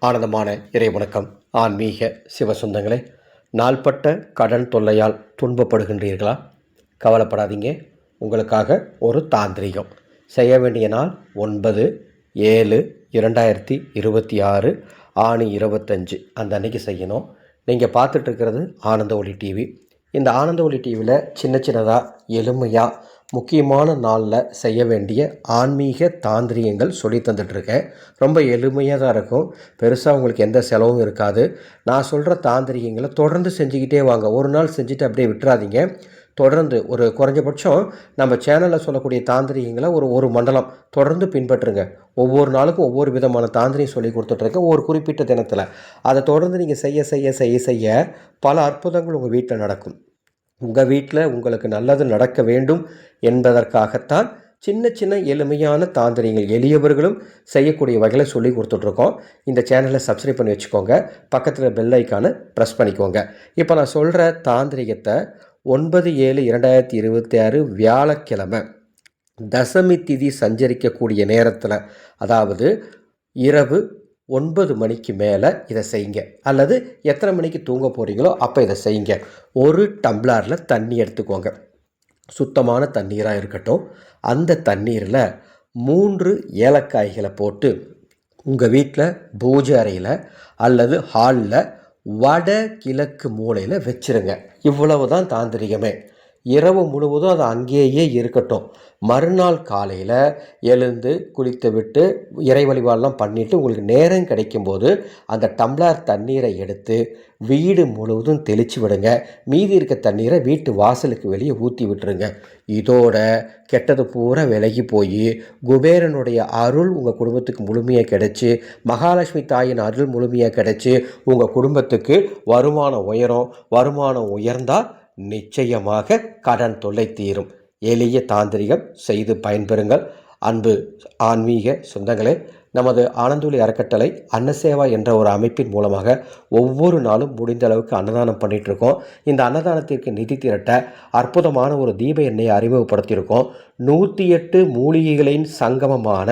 ஆனந்தமான இறைவணக்கம். ஆன்மீக சிவசொந்தங்களே, நாள்பட்ட கடன் தொல்லையால் துன்பப்படுகின்றீர்களா? கவலைப்படாதீங்க. உங்களுக்காக ஒரு தாந்திரிகம். செய்ய வேண்டிய நாள் 9/7/2026 ஆணி 25 அந்த அன்னைக்கு செய்யணும். நீங்கள் பார்த்துட்ருக்கிறது ஆனந்த ஒளி டிவி. இந்த ஆனந்த ஒளி டிவியில் சின்ன சின்னதாக எளிமையாக முக்கியமான நாளில் செய்ய வேண்டிய ஆன்மீக தாந்திரியங்கள் சொல்லி தந்துட்டுருக்கேன். ரொம்ப எளிமையாக தான் இருக்கும். பெருசாக உங்களுக்கு எந்த செலவும் இருக்காது. நான் சொல்கிற தாந்திரிகங்களை தொடர்ந்து செஞ்சுக்கிட்டே வாங்க. ஒரு நாள் செஞ்சுட்டு அப்படியே விட்டுறாதீங்க. தொடர்ந்து ஒரு குறைஞ்சபட்சம் நம்ம சேனலில் சொல்லக்கூடிய தாந்திரிகங்களை ஒரு மண்டலம் தொடர்ந்து பின்பற்றுங்க. ஒவ்வொரு நாளுக்கும் ஒவ்வொரு விதமான தாந்திரியம் சொல்லி கொடுத்துட்ருக்கேன் ஒரு குறிப்பிட்ட தினத்தில். அதை தொடர்ந்து நீங்கள் செய்ய செய்ய செய்ய செய்ய பல அற்புதங்கள் உங்கள் வீட்டில் நடக்கும். உங்கள் வீட்டில் உங்களுக்கு நல்லது நடக்க வேண்டும் என்பதற்காகத்தான் சின்ன சின்ன எளிமையான தாந்திரியங்கள் எளியவர்களும் செய்யக்கூடிய வகையில் சொல்லி கொடுத்துட்ருக்கோம். இந்த சேனலை சப்ஸ்கிரைப் பண்ணி வச்சுக்கோங்க. பக்கத்தில் பெல் ஐக்கானை ப்ரெஸ் பண்ணிக்கோங்க. இப்போ நான் சொல்கிற தாந்திரிகத்தை 9/7/2026 வியாழக்கிழமை தசமி திதி சஞ்சரிக்கக்கூடிய நேரத்தில், அதாவது இரவு 9 மணிக்கு மேலே இதை செய்யுங்க. அல்லது எத்தனை மணிக்கு தூங்க போகிறீங்களோ அப்போ இதை செய்யுங்க. ஒரு டம்ளரில் தண்ணி எடுத்துக்கோங்க. சுத்தமான தண்ணீராக இருக்கட்டும். அந்த தண்ணீரில் 3 ஏலக்காய்களை போட்டு உங்கள் வீட்டில் பூஜை அறையில் அல்லது ஹாலில் வட கிழக்கு மூலையில் வச்சுருங்க. இவ்வளவு தான் தாந்திரிகமே. இரவு முழுவதும் அது அங்கேயே இருக்கட்டும். மறுநாள் காலையில் எழுந்து குளித்து விட்டு இறை வழிபாடெலாம் பண்ணிவிட்டு உங்களுக்கு நேரம் கிடைக்கும்போது அந்த டம்ளர் தண்ணீரை எடுத்து வீடு முழுவதும் தெளித்து விடுங்க. மீதி இருக்க தண்ணீரை வீட்டு வாசலுக்கு வெளியே ஊற்றி விட்டுருங்க. இதோட கெட்டது பூரா விலகி போய் குபேரனுடைய அருள் உங்கள் குடும்பத்துக்கு முழுமையாக கிடைச்சி, மகாலட்சுமி தாயின் அருள் முழுமையாக கிடைச்சி உங்கள் குடும்பத்துக்கு வருமானம் உயர்ந்தால் நிச்சயமாக கடன் தொல்லை தீரும். எளிய தாந்திரிகம் செய்து பயன்பெறுங்கள். அன்பு ஆன்மீக சொந்தங்களே, நமது ஆனந்தொளி அறக்கட்டளை அன்னசேவா என்ற ஒரு அமைப்பின் மூலமாக ஒவ்வொரு நாளும் முடிந்த அளவுக்கு அன்னதானம் பண்ணிகிட்ருக்கோம். இந்த அன்னதானத்திற்கு நிதி திரட்ட அற்புதமான ஒரு தீப எண்ணெயை அறிமுகப்படுத்தியிருக்கோம். 108 மூலிகைகளின் சங்கமமான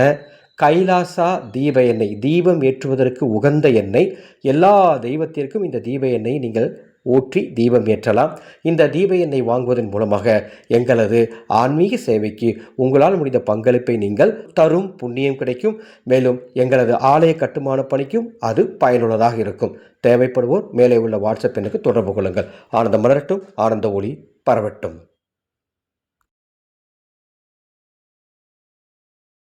கைலாசா தீப எண்ணெய், தீபம் ஏற்றுவதற்கு உகந்த எண்ணெய். எல்லா தெய்வத்திற்கும் இந்த தீப எண்ணெய் நீங்கள் ஊற்றி தீபம் ஏற்றலாம். இந்த தீப எண்ணெய் வாங்குவதன் மூலமாக எங்களது ஆன்மீக சேவைக்கு உங்களால் முடிந்த பங்களிப்பை நீங்கள் தரும் புண்ணியம் கிடைக்கும். மேலும் எங்களது ஆலய கட்டுமான பணிக்கும் அது பயனுள்ளதாக இருக்கும். தேவைப்படுவோர் மேலே உள்ள வாட்ஸ்அப் எண்ணுக்கு தொடர்பு கொள்ளுங்கள். ஆனந்தம் மலரட்டும், ஆனந்த ஒளி பரவட்டும்.